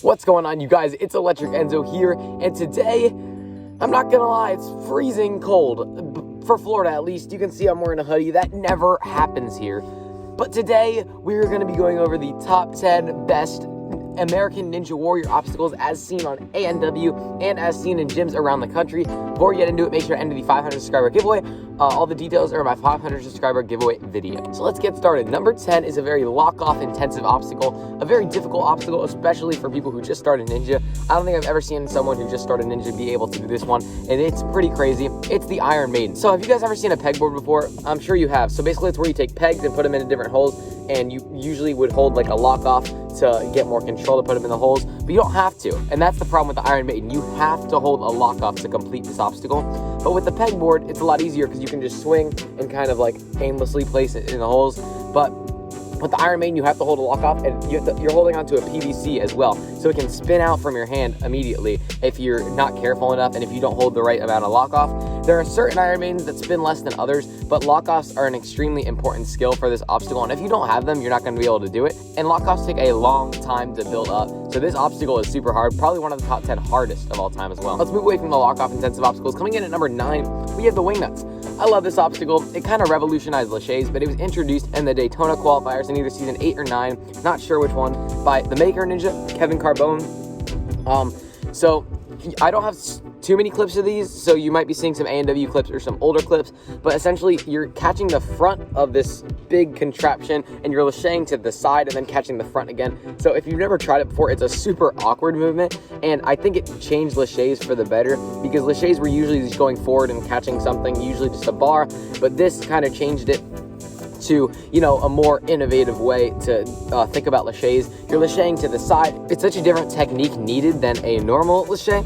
What's going on, you guys? It's Electric Enzo here, and today, I'm not gonna lie, it's freezing cold. For Florida, at least. You can see I'm wearing a hoodie. That never happens here. But today, we're gonna be going over the top 10 best American Ninja Warrior obstacles as seen on ANW and as seen in gyms around the country. Before we get into it, make sure to enter the 500 subscriber giveaway. All the details are in my 500 subscriber giveaway video. So let's get started. Number 10 is a very lock-off intensive obstacle, a very difficult obstacle, especially for people who just started Ninja. I don't think I've ever seen someone who just started Ninja be able to do this one, and it's pretty crazy. It's the Iron Maiden. So have you guys ever seen a pegboard before? I'm sure you have. So basically it's where you take pegs and put them into different holes, and you usually would hold like a lock-off to get more control to put them in the holes, but you don't have to. And that's the problem with the Iron Maiden. You have to hold a lock-off to complete this obstacle. But with the pegboard, it's a lot easier because you can just swing and kind of like aimlessly place it in the holes. But with the Iron Maiden, you have to hold a lock-off, and you're holding onto a PVC as well, so it can spin out from your hand immediately if you're not careful enough and if you don't hold the right amount of lock-off. There are certain Iron Maidens that spin less than others, but lock-offs are an extremely important skill for this obstacle, and if you don't have them, you're not going to be able to do it. And lock-offs take a long time to build up, so this obstacle is super hard, probably one of the top 10 hardest of all time as well. Let's move away from the lock-off intensive obstacles. Coming in at number 9, we have the Wingnuts. I love this obstacle. It kind of revolutionized Lachey's, but it was introduced in the Daytona qualifiers in either season 8 or 9, not sure which one, by the Maker Ninja, Kevin Carbone. So I don't have too many clips of these, so you might be seeing some ANW clips or some older clips, but essentially you're catching the front of this big contraption and you're lacheying to the side and then catching the front again. So if you've never tried it before, it's a super awkward movement, and I think it changed Lachey's for the better, because Lachey's were usually just going forward and catching something, usually just a bar, but this kind of changed it to, you know, a more innovative way to think about Lachey's. You're lacheying to the side. It's such a different technique needed than a normal lachey.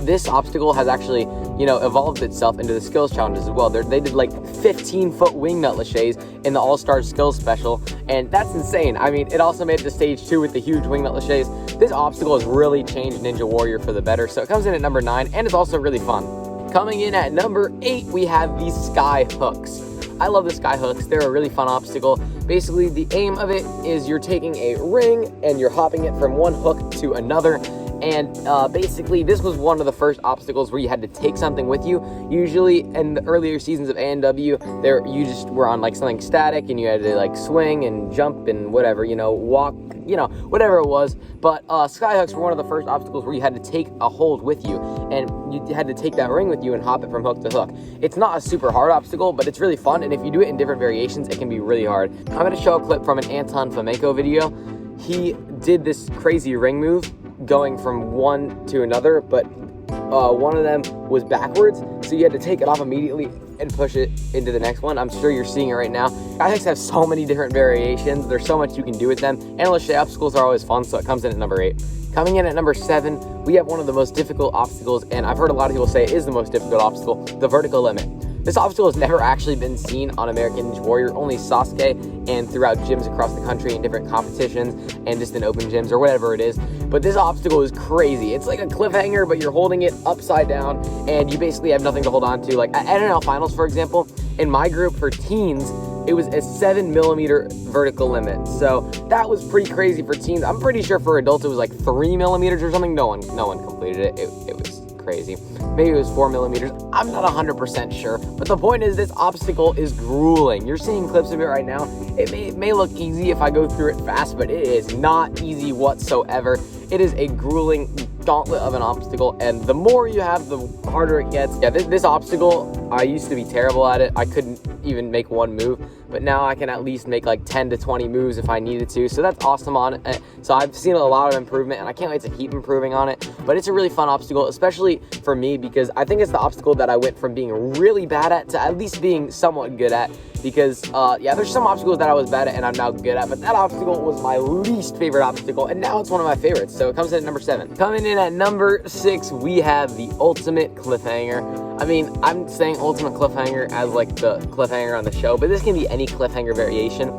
This obstacle has actually, you know, evolved itself into the skills challenges as well. They did like 15-foot wingnut lachey's in the All-Star Skills Special, and that's insane. I mean, it also made it to stage 2 with the huge wingnut lachey's. This obstacle has really changed Ninja Warrior for the better, so it comes in at number 9, and it's also really fun. Coming in at number 8, we have the Sky Hooks. I love the Sky Hooks. They're a really fun obstacle. Basically, the aim of it is you're taking a ring and you're hopping it from one hook to another. And basically, this was one of the first obstacles where you had to take something with you. Usually, in the earlier seasons of ANW, you just were on like something static and you had to like swing and jump and whatever, you know, walk, you know, whatever it was. But Sky Hooks were one of the first obstacles where you had to take a hold with you, and you had to take that ring with you and hop it from hook to hook. It's not a super hard obstacle, but it's really fun, and if you do it in different variations, it can be really hard. I'm going to show a clip from an Anton Fomenko video. He did this crazy ring move going from one to another, but one of them was backwards, so you had to take it off immediately and push it into the next one. I'm sure you're seeing it right now. Sky Hooks have so many different variations. There's so much you can do with them, and Lachey obstacles are always fun, so it comes in at number 8. Coming in at number 7, we have one of the most difficult obstacles, and I've heard a lot of people say it is the most difficult obstacle, the vertical limit. This obstacle has never actually been seen on American Ninja Warrior, only Sasuke and throughout gyms across the country in different competitions and just in open gyms or whatever it is. But this obstacle is crazy. It's like a cliffhanger, but you're holding it upside down and you basically have nothing to hold on to. Like at NNL Finals, for example, in my group for teens, it was a 7mm vertical limit. So that was pretty crazy for teens. I'm pretty sure for adults it was like 3mm or something. No one completed it. It was crazy. Maybe it was 4mm. I'm not 100% sure, but the point is this obstacle is grueling. You're seeing clips of it right now. It may look easy if I go through it fast, but it is not easy whatsoever. It is a grueling gauntlet of an obstacle, and the more you have, the harder it gets. Yeah, this obstacle, I used to be terrible at it. I couldn't even make one move, but now I can at least make like 10 to 20 moves if I needed to, so that's awesome on it. So I've seen a lot of improvement, and I can't wait to keep improving on it, but it's a really fun obstacle, especially for me, because I think it's the obstacle that I went from being really bad at to at least being somewhat good at, because yeah, there's some obstacles that I was bad at and I'm now good at, but that obstacle was my least favorite obstacle, and now it's one of my favorites, so it comes in at number 7. Coming in at number 6, we have the Ultimate Cliffhanger. I mean, I'm saying Ultimate Cliffhanger as like the cliffhanger on the show, but this can be any cliffhanger variation.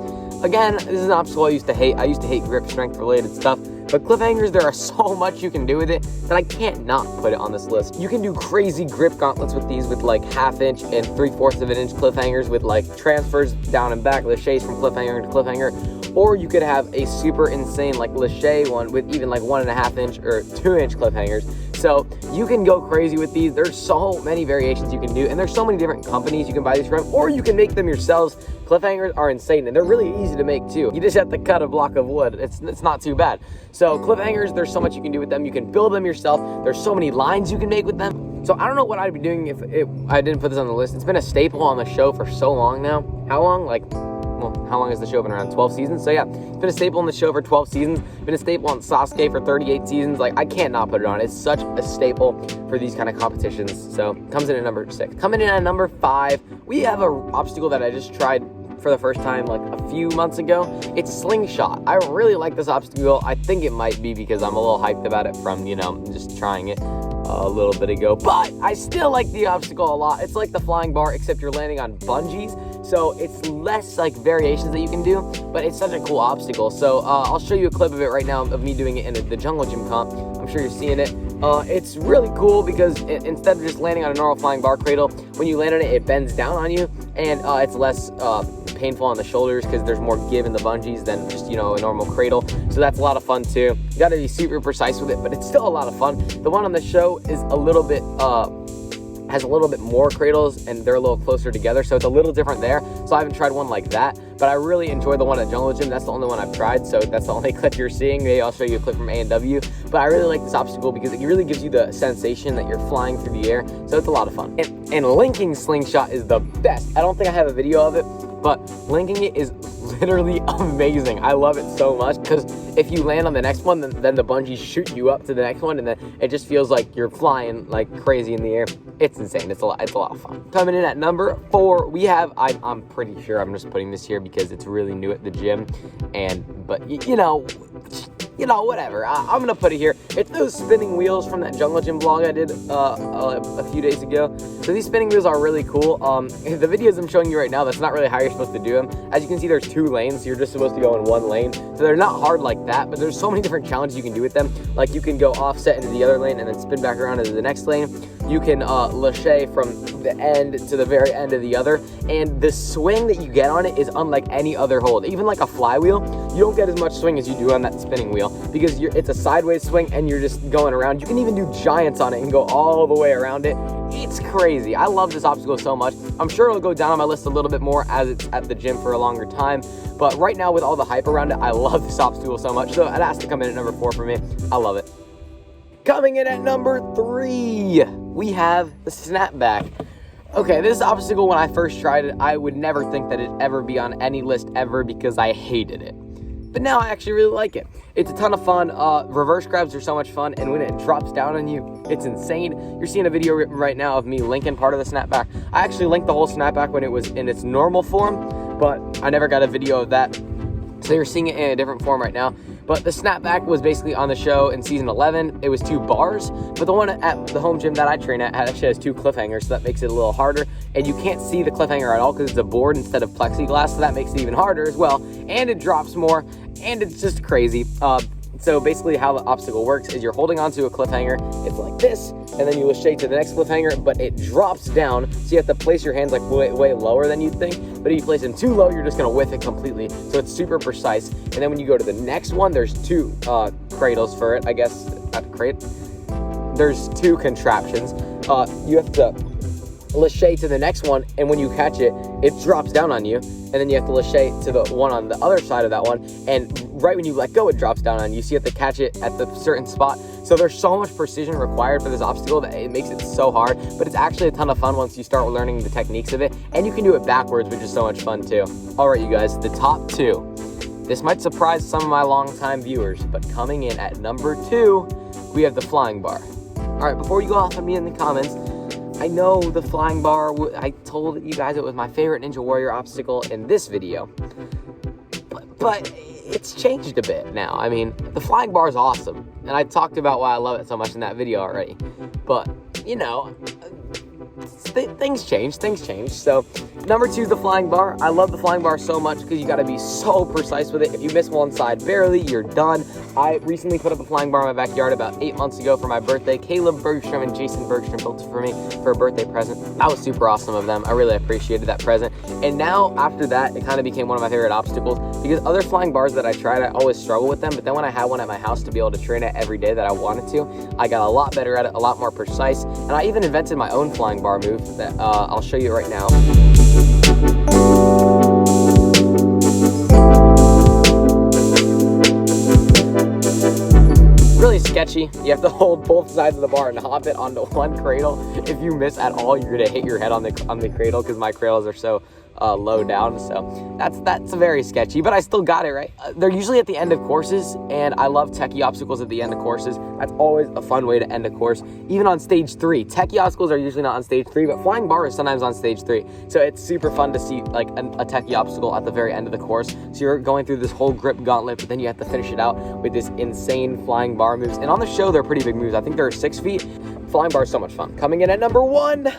Again, this is an obstacle I used to hate. I used to hate grip strength related stuff, but cliffhangers, there are so much you can do with it that I can't not put it on this list. You can do crazy grip gauntlets with these, with like 1/2 and 3/4 of an inch cliffhangers with like transfers down and back, Lachey's from cliffhanger to cliffhanger. or you could have a super insane like Lachey one with even like 1.5 inch or 2 inch cliffhangers. So you can go crazy with these. There's so many variations you can do, and there's so many different companies you can buy these from, or you can make them yourselves. Cliffhangers are insane, and they're really easy to make too. You just have to cut a block of wood. It's not too bad. So cliffhangers, there's so much you can do with them. You can build them yourself. There's so many lines you can make with them. So I don't know what I'd be doing if I didn't put this on the list. It's been a staple on the show for so long now. How long? How long has the show been around? 12 seasons? So yeah, it's been a staple on the show for 12 seasons. Been a staple on Sasuke for 38 seasons. Like, I can't not put it on. It's such a staple for these kind of competitions. So comes in at number 6. Coming in at number 5, we have an obstacle that I just tried for the first time like a few months ago. It's Slingshot. I really like this obstacle. I think it might be because I'm a little hyped about it from, just trying it a little bit ago, but I still like the obstacle a lot. It's like the flying bar, except you're landing on bungees, so it's less like variations that you can do, but it's such a cool obstacle. So I'll show you a clip of it right now of me doing it in the Jungle Gym comp. I'm sure you're seeing it. It's really cool because instead of just landing on a normal flying bar cradle, when you land on it, it bends down on you, and it's less painful on the shoulders because there's more give in the bungees than just, a normal cradle. So that's a lot of fun too. You gotta be super precise with it, but it's still a lot of fun. The one on the show is a little bit, has a little bit more cradles, and they're a little closer together, so it's a little different there. So I haven't tried one like that, but I really enjoy the one at Jungle Gym. That's the only one I've tried, so that's the only clip you're seeing. Maybe I'll show you a clip from A&W, but I really like this obstacle because it really gives you the sensation that you're flying through the air, so it's a lot of fun. And linking Slingshot is the best. I don't think I have a video of it, but linking it is literally amazing. I love it so much because if you land on the next one, then the bungees shoot you up to the next one, and then it just feels like you're flying like crazy in the air. It's insane. It's a lot of fun. Coming in at number 4, we have, I'm pretty sure I'm just putting this here because it's really new at the gym, but whatever. I'm gonna put it here. It's those spinning wheels from that Jungle Gym vlog I did a few days ago. So these spinning wheels are really cool. The videos I'm showing you right now, that's not really how you're supposed to do them. As you can see, there's 2 lanes, so you're just supposed to go in 1 lane. So they're not hard like that, but there's so many different challenges you can do with them. Like, you can go offset into the other lane and then spin back around into the next lane. You can lachey from the end to the very end of the other, and the swing that you get on it is unlike any other hold. Even like a flywheel, you don't get as much swing as you do on that spinning wheel because it's a sideways swing and you're just going around. You can even do giants on it and go all the way around it. It's crazy. I love this obstacle so much. I'm sure it'll go down on my list a little bit more as it's at the gym for a longer time, but right now with all the hype around it, I love this obstacle so much, so it has to come in at number 4 for me. I love it. Coming in at number 3, we have the snapback. Okay, this obstacle, when I first tried it, I would never think that it'd ever be on any list ever because I hated it. But now I actually really like it. It's a ton of fun. Reverse grabs are so much fun, and when it drops down on you, it's insane. You're seeing a video right now of me linking part of the snapback. I actually linked the whole snapback when it was in its normal form, but I never got a video of that. So you're seeing it in a different form right now. But the snapback was basically on the show in season 11. It was 2 bars, but the one at the home gym that I train at actually has 2 cliffhangers, so that makes it a little harder. And you can't see the cliffhanger at all because it's a board instead of plexiglass, so that makes it even harder as well. And it drops more, and it's just crazy. So basically how the obstacle works is you're holding onto a cliffhanger. It's like this, and then you lachey to the next cliffhanger, but it drops down, so you have to place your hands like way lower than you'd think. But if you place them too low, you're just gonna whiff it completely. So it's super precise. And then when you go to the next one, there's 2 cradles for it, I guess. There's 2 contraptions. You have to lachey to the next one, and when you catch it, it drops down on you, and then you have to lachey to the one on the other side of that one, and right when you let go, it drops down on you, so you have to catch it at the certain spot. So there's so much precision required for this obstacle that it makes it so hard, but it's actually a ton of fun once you start learning the techniques of it, and you can do it backwards, which is so much fun too. All right, you guys, the top 2. This might surprise some of my longtime viewers, but coming in at number 2, we have the flying bar. All right, before you go off on me in the comments, I know the flying bar, I told you guys it was my favorite Ninja Warrior obstacle in this video, but it's changed a bit now. I mean, the flying bar is awesome, and I talked about why I love it so much in that video already, but, things change. So Number 2, the flying bar. I love the flying bar so much because you got to be so precise with it. If you miss one side barely, you're done. I recently put up a flying bar in my backyard about 8 months ago for my birthday. Caleb Bergstrom and Jason Bergstrom built it for me for a birthday present. That was super awesome of them. I really appreciated that present. And now after that, it kind of became one of my favorite obstacles because other flying bars that I tried, I always struggle with them. But then when I had one at my house to be able to train it every day that I wanted to, I got a lot better at it, a lot more precise. And I even invented my own flying bar move that I'll show you right now. Really sketchy. You have to hold both sides of the bar and hop it onto one cradle. If you miss at all, you're gonna hit your head on the cradle because my cradles are so low down, so that's very sketchy, but I still got it right. They're usually at the end of courses, and I love techie obstacles at the end of courses. That's always a fun way to end a course, even on stage 3. Techie obstacles are usually not on stage 3, but flying bar is sometimes on stage 3, so it's super fun to see like a techie obstacle at the very end of the course. So you're going through this whole grip gauntlet, but then you have to finish it out with this insane flying bar moves, and on the show they're pretty big moves. I think they're 6 feet. Flying bar is so much fun. Coming in at number 1,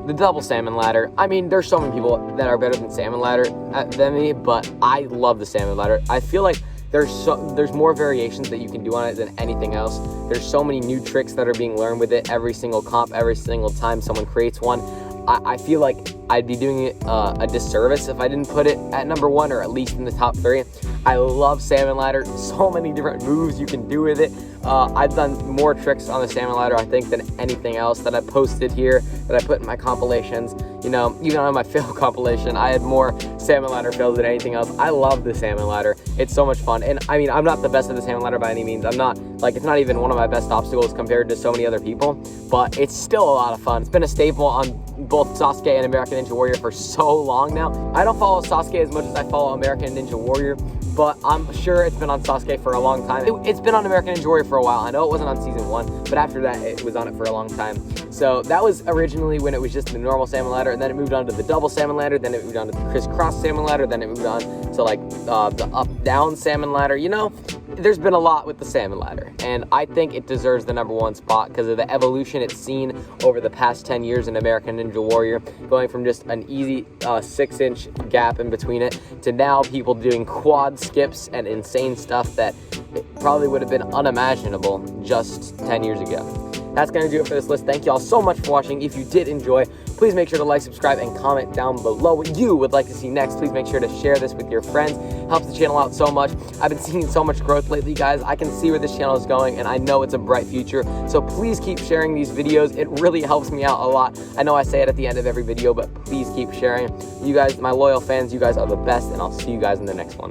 the double salmon ladder. I mean, there's so many people that are better than salmon ladder than me, but I love the salmon ladder. I feel like there's more variations that you can do on it than anything else. There's so many new tricks that are being learned with it every single comp, every single time someone creates one. I feel like I'd be doing it a disservice if I didn't put it at number 1 or at least in the top 3. I love salmon ladder. So many different moves you can do with it. I've done more tricks on the salmon ladder, I think, than anything else that I posted here, that I put in my compilations. You know, even on my fail compilation, I had more salmon ladder fails than anything else. I love the salmon ladder. It's so much fun. And I mean, I'm not the best at the salmon ladder by any means. I'm not, like, it's not even one of my best obstacles compared to so many other people, but it's still a lot of fun. It's been a staple on both Sasuke and American Ninja Warrior for so long now. I don't follow Sasuke as much as I follow American Ninja Warrior, but I'm sure it's been on Sasuke for a long time. It's been on American Ninja Warrior for a while. I know it wasn't on season 1, but after that, it was on it for a long time. So that was originally when it was just the normal salmon ladder, and then it moved on to the double salmon ladder, then it moved on to the crisscross salmon ladder, then it moved on to like the up-down salmon ladder. You know, there's been a lot with the salmon ladder, and I think it deserves the number 1 spot because of the evolution it's seen over the past 10 years in American Ninja Warrior, going from just an easy 6-inch gap in between it to now people doing quad skips and insane stuff that probably would have been unimaginable just 10 years ago. That's going to do it for this list. Thank you all so much for watching. If you did enjoy, please make sure to like, subscribe, and comment down below what you would like to see next. Please make sure to share this with your friends. Helps the channel out so much. I've been seeing so much growth lately, guys. I can see where this channel is going, and I know it's a bright future. So please keep sharing these videos. It really helps me out a lot. I know I say it at the end of every video, but please keep sharing. You guys, my loyal fans, you guys are the best, and I'll see you guys in the next one.